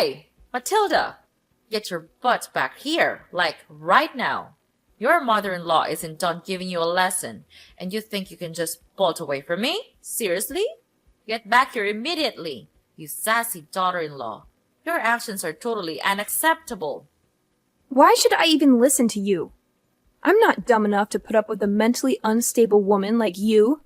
Hey, Matilda, get your butt back here, like right now. Your mother-in-law isn't done giving you a lesson, and you think you can just bolt away from me? Seriously? Get back here immediately, you sassy daughter-in-law. Your actions are totally unacceptable. Why should I even listen to you? I'm not dumb enough to put up with a mentally unstable woman like you.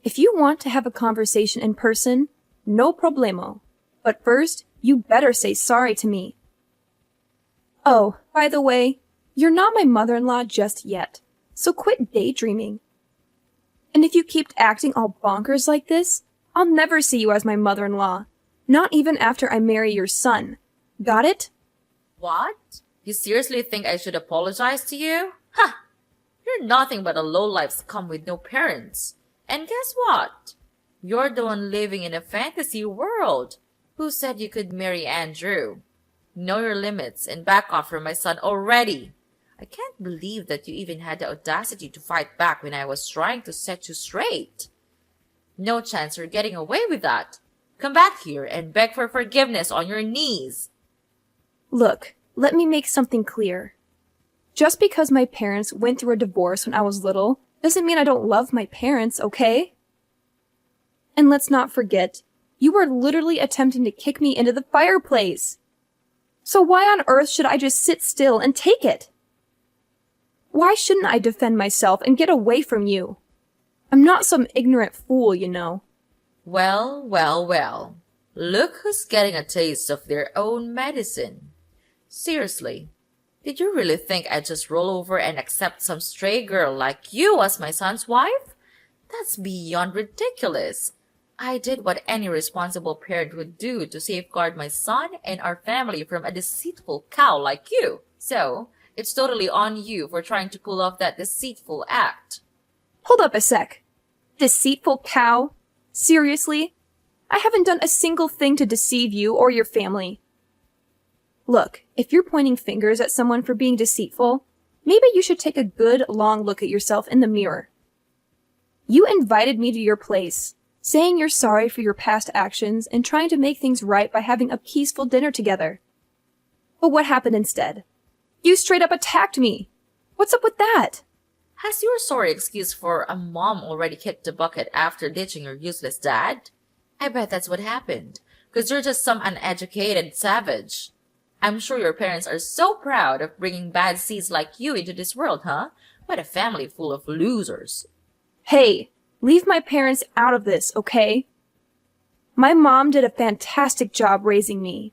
If you want to have a conversation in person, no problemo. But first, you better say sorry to me. Oh, by the way, you're not my mother-in-law just yet, so quit daydreaming. And if you keep acting all bonkers like this, I'll never see you as my mother-in-law, not even after I marry your son. Got it? What? You seriously think I should apologize to you? Ha! You're nothing but a lowlife scum with no parents. And guess what? You're the one living in a fantasy world. Who said you could marry Andrew? Know your limits and back off from my son already. I can't believe that you even had the audacity to fight back when I was trying to set you straight. No chance you're getting away with that. Come back here and beg for forgiveness on your knees. Look, let me make something clear. Just because my parents went through a divorce when I was little doesn't mean I don't love my parents, okay? And let's not forget, you were literally attempting to kick me into the fireplace. So why on earth should I just sit still and take it? Why shouldn't I defend myself and get away from you? I'm not some ignorant fool, you know. Well, well, well. Look who's getting a taste of their own medicine. Seriously, did you really think I'd just roll over and accept some stray girl like you as my son's wife? That's beyond ridiculous. I did what any responsible parent would do to safeguard my son and our family from a deceitful cow like you. So, it's totally on you for trying to pull off that deceitful act. Hold up a sec. Deceitful cow? Seriously? I haven't done a single thing to deceive you or your family. Look, if you're pointing fingers at someone for being deceitful, maybe you should take a good, long look at yourself in the mirror. You invited me to your place, saying you're sorry for your past actions and trying to make things right by having a peaceful dinner together. But what happened instead? You straight up attacked me. What's up with that? Has your sorry excuse for a mom already kicked the bucket after ditching your useless dad? I bet that's what happened, because you're just some uneducated savage. I'm sure your parents are so proud of bringing bad seeds like you into this world, huh? What a family full of losers. Hey, leave my parents out of this, okay? My mom did a fantastic job raising me.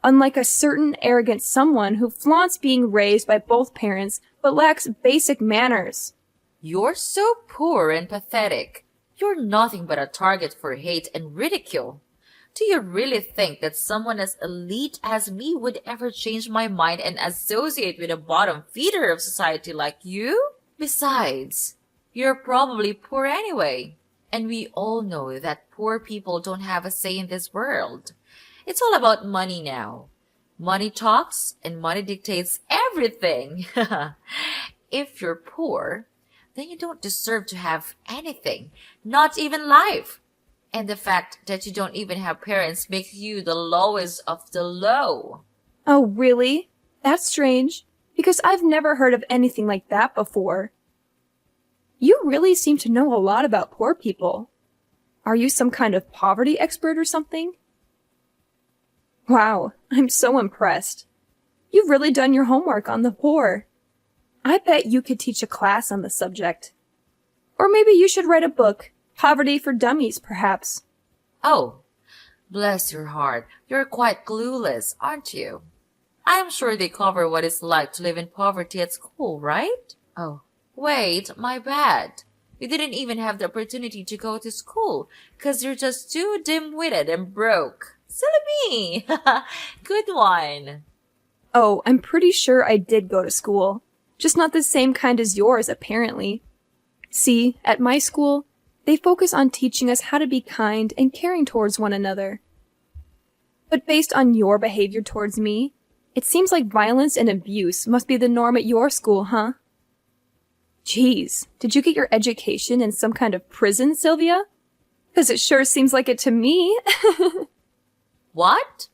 Unlike a certain arrogant someone who flaunts being raised by both parents but lacks basic manners. You're so poor and pathetic. You're nothing but a target for hate and ridicule. Do you really think that someone as elite as me would ever change my mind and associate with a bottom feeder of society like you? Besides, you're probably poor anyway. And we all know that poor people don't have a say in this world. It's all about money now. Money talks and money dictates everything. If you're poor, then you don't deserve to have anything, not even life. And the fact that you don't even have parents makes you the lowest of the low. Oh, really? That's strange, because I've never heard of anything like that before. You really seem to know a lot about poor people. Are you some kind of poverty expert or something? Wow, I'm so impressed. You've really done your homework on the poor. I bet you could teach a class on the subject. Or maybe you should write a book. Poverty for Dummies, perhaps. Oh, bless your heart. You're quite clueless, aren't you? I'm sure they cover what it's like to live in poverty at school, right? Oh, wait, my bad. You didn't even have the opportunity to go to school, 'cause you're just too dim-witted and broke. Silly me! Good one. Oh, I'm pretty sure I did go to school. Just not the same kind as yours, apparently. See, at my school, they focus on teaching us how to be kind and caring towards one another. But based on your behavior towards me, it seems like violence and abuse must be the norm at your school, huh? Geez, did you get your education in some kind of prison, Sylvia? 'Cause it sure seems like it to me. What?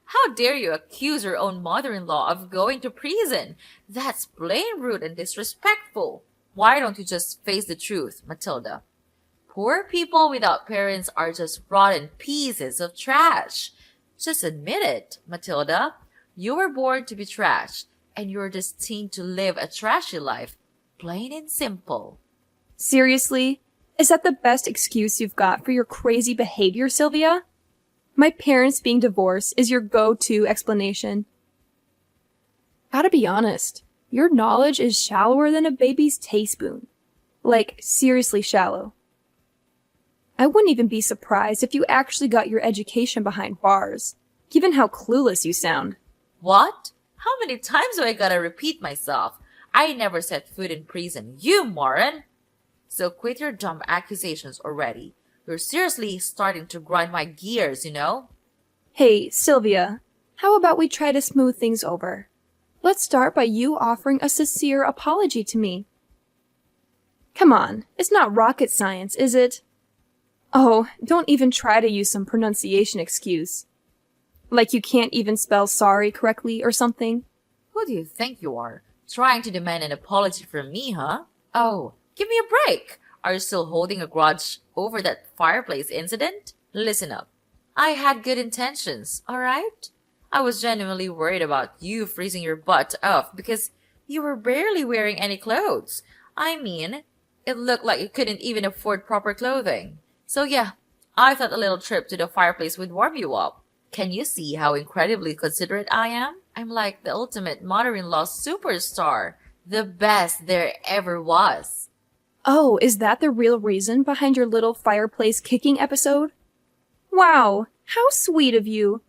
How dare you accuse your own mother-in-law of going to prison? That's plain rude and disrespectful. Why don't you just face the truth, Matilda? Poor people without parents are just rotten pieces of trash. Just admit it, Matilda. You were born to be trash, and you're destined to live a trashy life. Plain and simple. Seriously? Is that the best excuse you've got for your crazy behavior, Sylvia? My parents being divorced is your go-to explanation. Gotta be honest, your knowledge is shallower than a baby's teaspoon. Like, seriously shallow. I wouldn't even be surprised if you actually got your education behind bars, given how clueless you sound. What? How many times do I gotta repeat myself? I never set foot in prison, you moron! So quit your dumb accusations already. You're seriously starting to grind my gears, you know? Hey, Sylvia, how about we try to smooth things over? Let's start by you offering a sincere apology to me. Come on, it's not rocket science, is it? Oh, don't even try to use some pronunciation excuse. Like you can't even spell sorry correctly or something. Who do you think you are? Trying to demand an apology from me, huh? Oh, give me a break. Are you still holding a grudge over that fireplace incident? Listen up. I had good intentions, alright? I was genuinely worried about you freezing your butt off because you were barely wearing any clothes. I mean, it looked like you couldn't even afford proper clothing. So yeah, I thought a little trip to the fireplace would warm you up. Can you see how incredibly considerate I am? I'm like the ultimate mother-in-law superstar. The best there ever was. Oh, is that the real reason behind your little fireplace kicking episode? Wow, how sweet of you.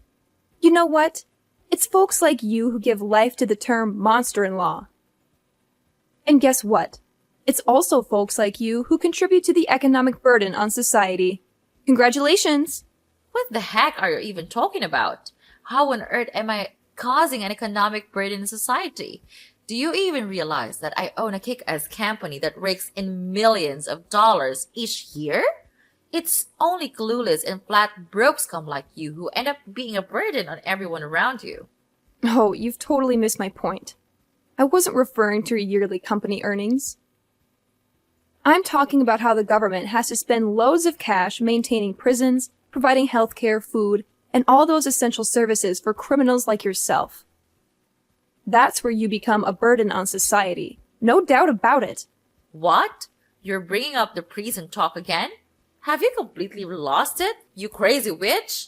You know what? It's folks like you who give life to the term monster-in-law. And guess what? It's also folks like you who contribute to the economic burden on society. Congratulations! What the heck are you even talking about? How on earth am I causing an economic burden in society? Do you even realize that I own a kick-ass company that rakes in millions of dollars each year? It's only clueless and flat broke scum like you who end up being a burden on everyone around you. Oh, you've totally missed my point. I wasn't referring to your yearly company earnings. I'm talking about how the government has to spend loads of cash maintaining prisons, providing healthcare, food, and all those essential services for criminals like yourself. That's where you become a burden on society. No doubt about it. What? You're bringing up the prison talk again? Have you completely lost it, you crazy witch?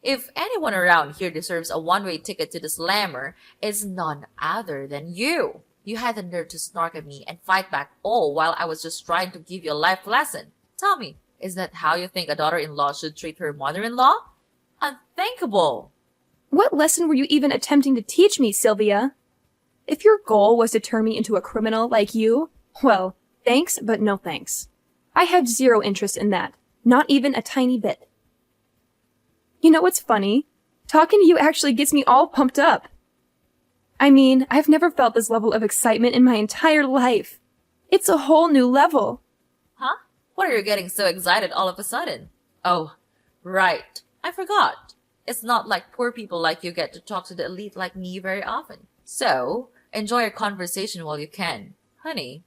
If anyone around here deserves a one-way ticket to the slammer, it's none other than you. You had the nerve to snark at me and fight back all while I was just trying to give you a life lesson. Tell me, is that how you think a daughter-in-law should treat her mother-in-law? Unthinkable! What lesson were you even attempting to teach me, Sylvia? If your goal was to turn me into a criminal like you, well, thanks, but no thanks. I have zero interest in that. Not even a tiny bit. You know what's funny? Talking to you actually gets me all pumped up. I mean, I've never felt this level of excitement in my entire life. It's a whole new level. Huh? What are you getting so excited all of a sudden? Oh, right. I forgot. It's not like poor people like you get to talk to the elite like me very often. So, enjoy your conversation while you can, honey.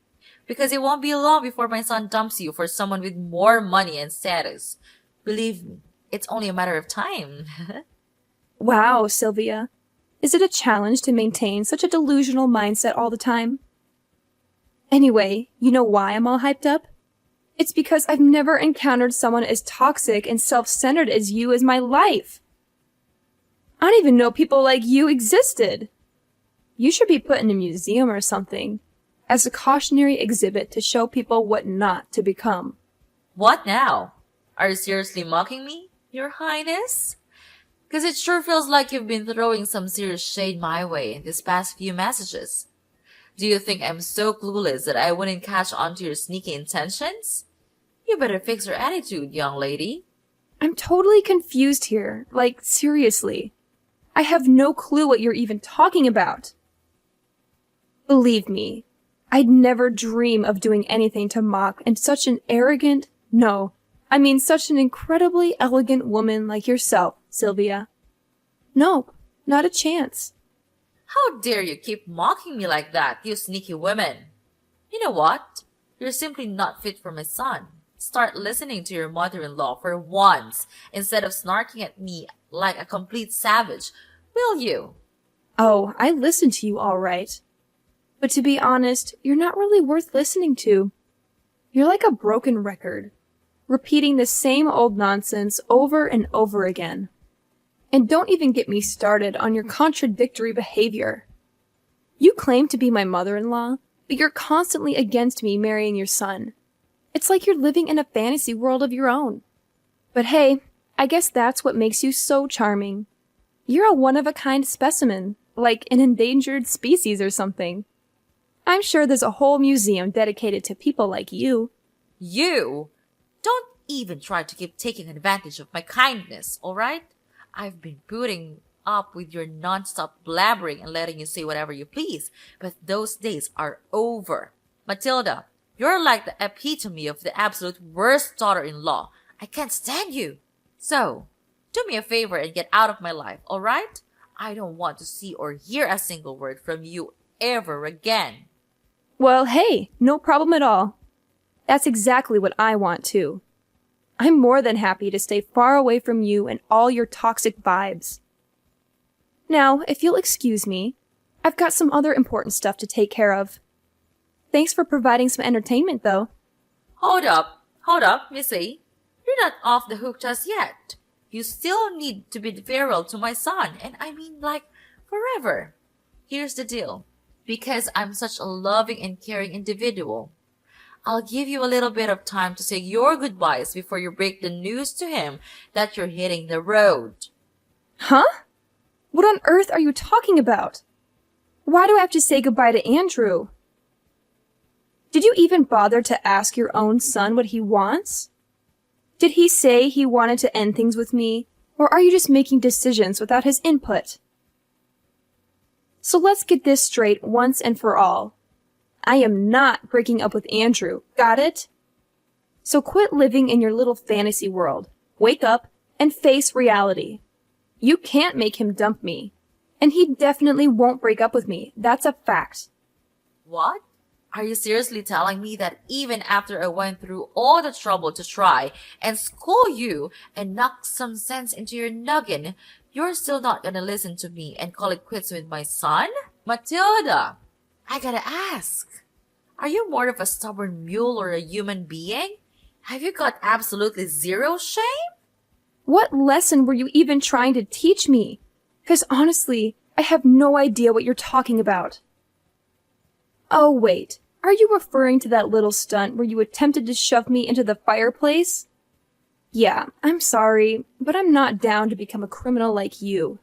Because it won't be long before my son dumps you for someone with more money and status. Believe me, it's only a matter of time. Wow, Sylvia. Is it a challenge to maintain such a delusional mindset all the time? Anyway, you know why I'm all hyped up? It's because I've never encountered someone as toxic and self-centered as you in my life. I don't even know people like you existed. You should be put in a museum or something, as a cautionary exhibit to show people what not to become. What now? Are you seriously mocking me, Your Highness? Because it sure feels like you've been throwing some serious shade my way in these past few messages. Do you think I'm so clueless that I wouldn't catch on to your sneaky intentions? You better fix your attitude, young lady. I'm totally confused here. Like, seriously. I have no clue what you're even talking about. Believe me, I'd never dream of doing anything to mock and such an such an incredibly elegant woman like yourself, Sylvia. Nope, not a chance. How dare you keep mocking me like that, you sneaky woman? You know what? You're simply not fit for my son. Start listening to your mother-in-law for once instead of snarking at me like a complete savage, will you? Oh, I listen to you all right. But to be honest, you're not really worth listening to. You're like a broken record, repeating the same old nonsense over and over again. And don't even get me started on your contradictory behavior. You claim to be my mother-in-law, but you're constantly against me marrying your son. It's like you're living in a fantasy world of your own. But hey, I guess that's what makes you so charming. You're a one-of-a-kind specimen, like an endangered species or something. I'm sure there's a whole museum dedicated to people like you. You? Don't even try to keep taking advantage of my kindness, all right? I've been putting up with your non-stop blabbering and letting you say whatever you please, but those days are over. Matilda, you're like the epitome of the absolute worst daughter-in-law. I can't stand you. So, do me a favor and get out of my life, all right? I don't want to see or hear a single word from you ever again. Well, hey, no problem at all. That's exactly what I want too. I'm more than happy to stay far away from you and all your toxic vibes. Now, if you'll excuse me, I've got some other important stuff to take care of. Thanks for providing some entertainment, though. Hold up, Missy. You're not off the hook just yet. You still need to be farewell to my son, and I mean like forever. Here's the deal. Because I'm such a loving and caring individual, I'll give you a little bit of time to say your goodbyes before you break the news to him that you're hitting the road. Huh? What on earth are you talking about? Why do I have to say goodbye to Andrew? Did you even bother to ask your own son what he wants? Did he say he wanted to end things with me, or are you just making decisions without his input? So let's get this straight once and for all. I am not breaking up with Andrew, got it? So quit living in your little fantasy world. Wake up and face reality. You can't make him dump me. And he definitely won't break up with me. That's a fact. What? Are you seriously telling me that even after I went through all the trouble to try and school you and knock some sense into your noggin, you're still not gonna listen to me and call it quits with my son? Matilda, I gotta ask, are you more of a stubborn mule or a human being? Have you got absolutely zero shame? What lesson were you even trying to teach me? 'Cause honestly, I have no idea what you're talking about. Oh wait, are you referring to that little stunt where you attempted to shove me into the fireplace? Yeah, I'm sorry, but I'm not down to become a criminal like you.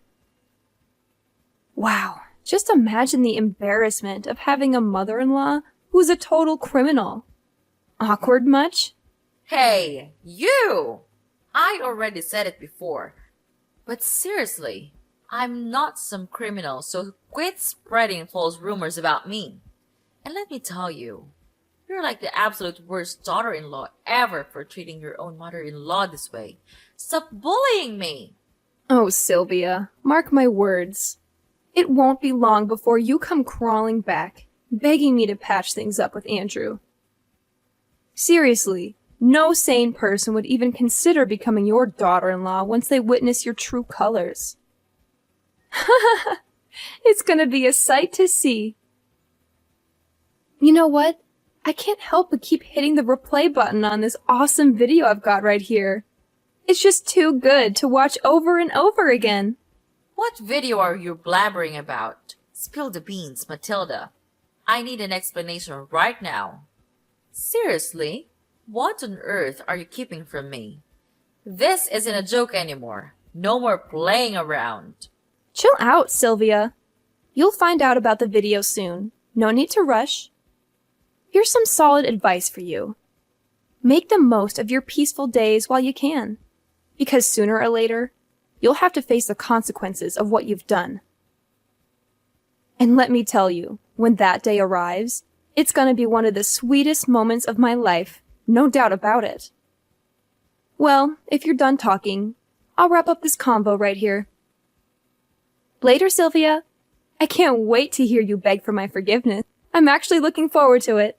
Wow, just imagine the embarrassment of having a mother-in-law who's a total criminal. Awkward much? Hey, you! I already said it before. But seriously, I'm not some criminal, so quit spreading false rumors about me. And let me tell you, you're like the absolute worst daughter-in-law ever for treating your own mother-in-law this way. Stop bullying me! Oh, Sylvia, mark my words. It won't be long before you come crawling back, begging me to patch things up with Andrew. Seriously, no sane person would even consider becoming your daughter-in-law once they witness your true colors. It's gonna be a sight to see. You know what? I can't help but keep hitting the replay button on this awesome video I've got right here. It's just too good to watch over and over again. What video are you blabbering about? Spill the beans, Matilda. I need an explanation right now. Seriously? What on earth are you keeping from me? This isn't a joke anymore. No more playing around. Chill out, Sylvia. You'll find out about the video soon. No need to rush. Here's some solid advice for you. Make the most of your peaceful days while you can, because sooner or later, you'll have to face the consequences of what you've done. And let me tell you, when that day arrives, it's gonna be one of the sweetest moments of my life, no doubt about it. Well, if you're done talking, I'll wrap up this convo right here. Later, Sylvia. I can't wait to hear you beg for my forgiveness. I'm actually looking forward to it.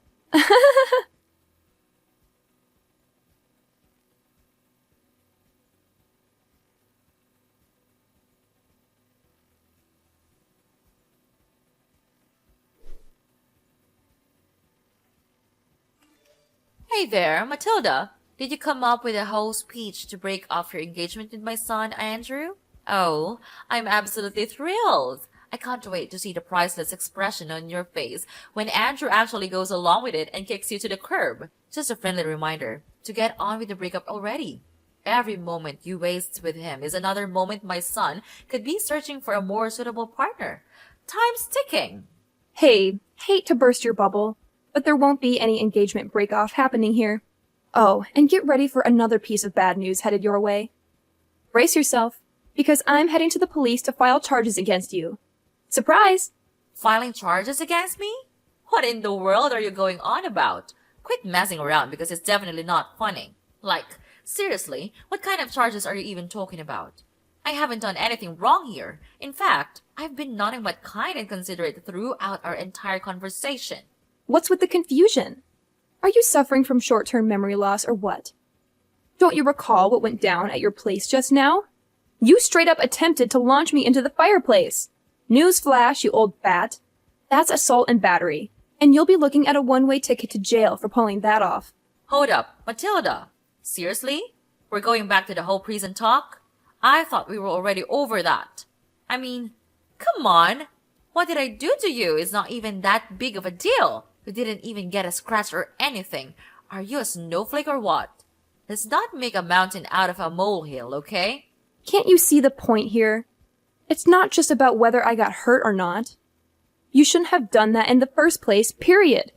Hey there, Matilda. Did you come up with a whole speech to break off your engagement with my son, Andrew? Oh, I'm absolutely thrilled. I can't wait to see the priceless expression on your face when Andrew actually goes along with it and kicks you to the curb. Just a friendly reminder to get on with the breakup already. Every moment you waste with him is another moment my son could be searching for a more suitable partner. Time's ticking. Hey, hate to burst your bubble, but there won't be any engagement break-off happening here. Oh, and get ready for another piece of bad news headed your way. Brace yourself, because I'm heading to the police to file charges against you. Surprise! Filing charges against me? What in the world are you going on about? Quit messing around because it's definitely not funny. Like, seriously, what kind of charges are you even talking about? I haven't done anything wrong here. In fact, I've been nothing but kind and considerate throughout our entire conversation. What's with the confusion? Are you suffering from short-term memory loss or what? Don't you recall what went down at your place just now? You straight up attempted to launch me into the fireplace. Newsflash, you old bat. That's assault and battery, and you'll be looking at a one-way ticket to jail for pulling that off. Hold up, Matilda. Seriously? We're going back to the whole prison talk? I thought we were already over that. I mean, come on. What did I do to you is not even that big of a deal. You didn't even get a scratch or anything. Are you a snowflake or what? Let's not make a mountain out of a molehill, okay? Can't you see the point here? It's not just about whether I got hurt or not. You shouldn't have done that in the first place, period.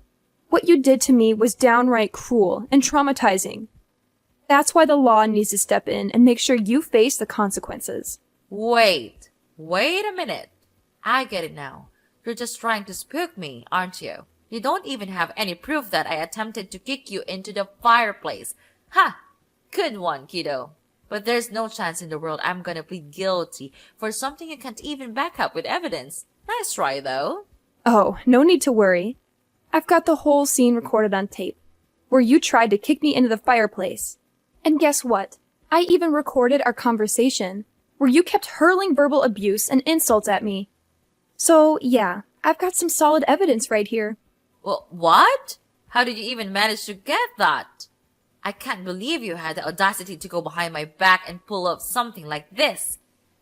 What you did to me was downright cruel and traumatizing. That's why the law needs to step in and make sure you face the consequences. Wait a minute. I get it now. You're just trying to spook me, aren't you? You don't even have any proof that I attempted to kick you into the fireplace. Ha! Good one, kiddo. But there's no chance in the world I'm gonna plead guilty for something you can't even back up with evidence. Nice try, though. Oh, no need to worry. I've got the whole scene recorded on tape, where you tried to kick me into the fireplace. And guess what? I even recorded our conversation, where you kept hurling verbal abuse and insults at me. So, yeah, I've got some solid evidence right here. Well, what? How did you even manage to get that? I can't believe you had the audacity to go behind my back and pull up something like this.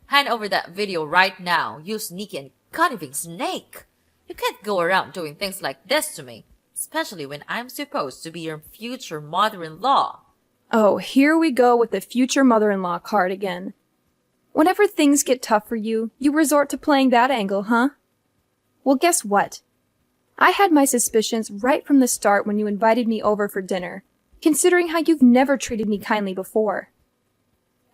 Hand over that video right now, you sneaky and conniving snake. You can't go around doing things like this to me, especially when I'm supposed to be your future mother-in-law. Oh, here we go with the future mother-in-law card again. Whenever things get tough for you, you resort to playing that angle, huh? Well, guess what? I had my suspicions right from the start when you invited me over for dinner, considering how you've never treated me kindly before.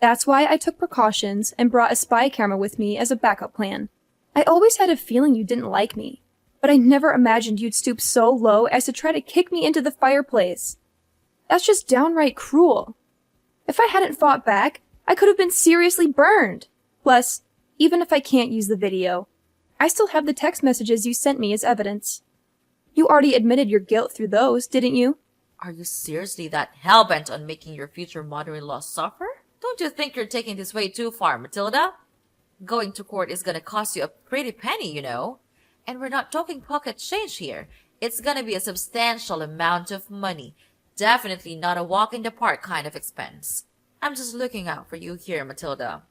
That's why I took precautions and brought a spy camera with me as a backup plan. I always had a feeling you didn't like me, but I never imagined you'd stoop so low as to try to kick me into the fireplace. That's just downright cruel. If I hadn't fought back, I could have been seriously burned. Plus, even if I can't use the video, I still have the text messages you sent me as evidence. You already admitted your guilt through those, didn't you? Are you seriously that hell-bent on making your future mother-in-law suffer? Don't you think you're taking this way too far, Matilda? Going to court is gonna cost you a pretty penny, you know. And we're not talking pocket change here. It's gonna be a substantial amount of money. Definitely not a walk in the park kind of expense. I'm just looking out for you here, Matilda.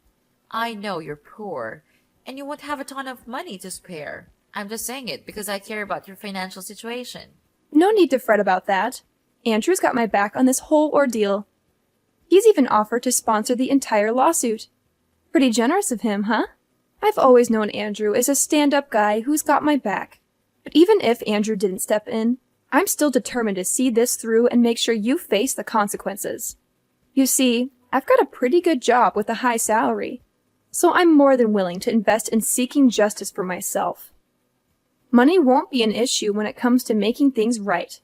I know you're poor, and you won't have a ton of money to spare. I'm just saying it because I care about your financial situation. No need to fret about that. Andrew's got my back on this whole ordeal. He's even offered to sponsor the entire lawsuit. Pretty generous of him, huh? I've always known Andrew as a stand-up guy who's got my back. But even if Andrew didn't step in, I'm still determined to see this through and make sure you face the consequences. You see, I've got a pretty good job with a high salary, so I'm more than willing to invest in seeking justice for myself. Money won't be an issue when it comes to making things right.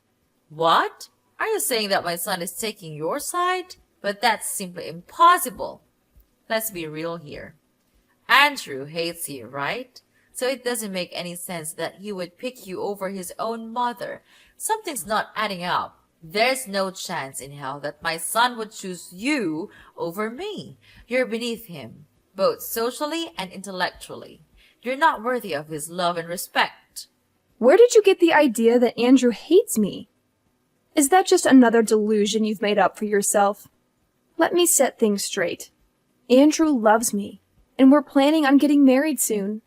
What? Are you saying that my son is taking your side? But that's simply impossible. Let's be real here. Andrew hates you, right? So it doesn't make any sense that he would pick you over his own mother. Something's not adding up. There's no chance in hell that my son would choose you over me. You're beneath him, both socially and intellectually. You're not worthy of his love and respect. Where did you get the idea that Andrew hates me? Is that just another delusion you've made up for yourself? Let me set things straight. Andrew loves me, and we're planning on getting married soon.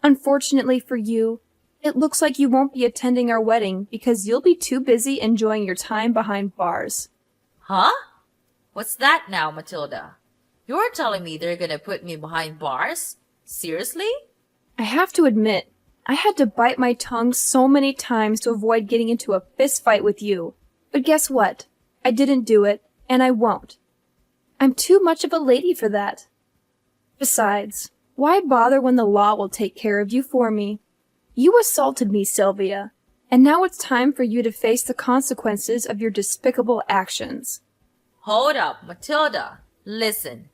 Unfortunately for you, it looks like you won't be attending our wedding because you'll be too busy enjoying your time behind bars. Huh? What's that now, Matilda? You're telling me they're gonna put me behind bars? Seriously? I have to admit, I had to bite my tongue so many times to avoid getting into a fist fight with you. But guess what? I didn't do it, and I won't. I'm too much of a lady for that. Besides, why bother when the law will take care of you for me? You assaulted me, Sylvia, and now it's time for you to face the consequences of your despicable actions. Hold up, Matilda. Listen,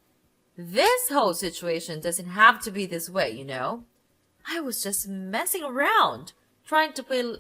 this whole situation doesn't have to be this way, you know. I was just messing around, trying to play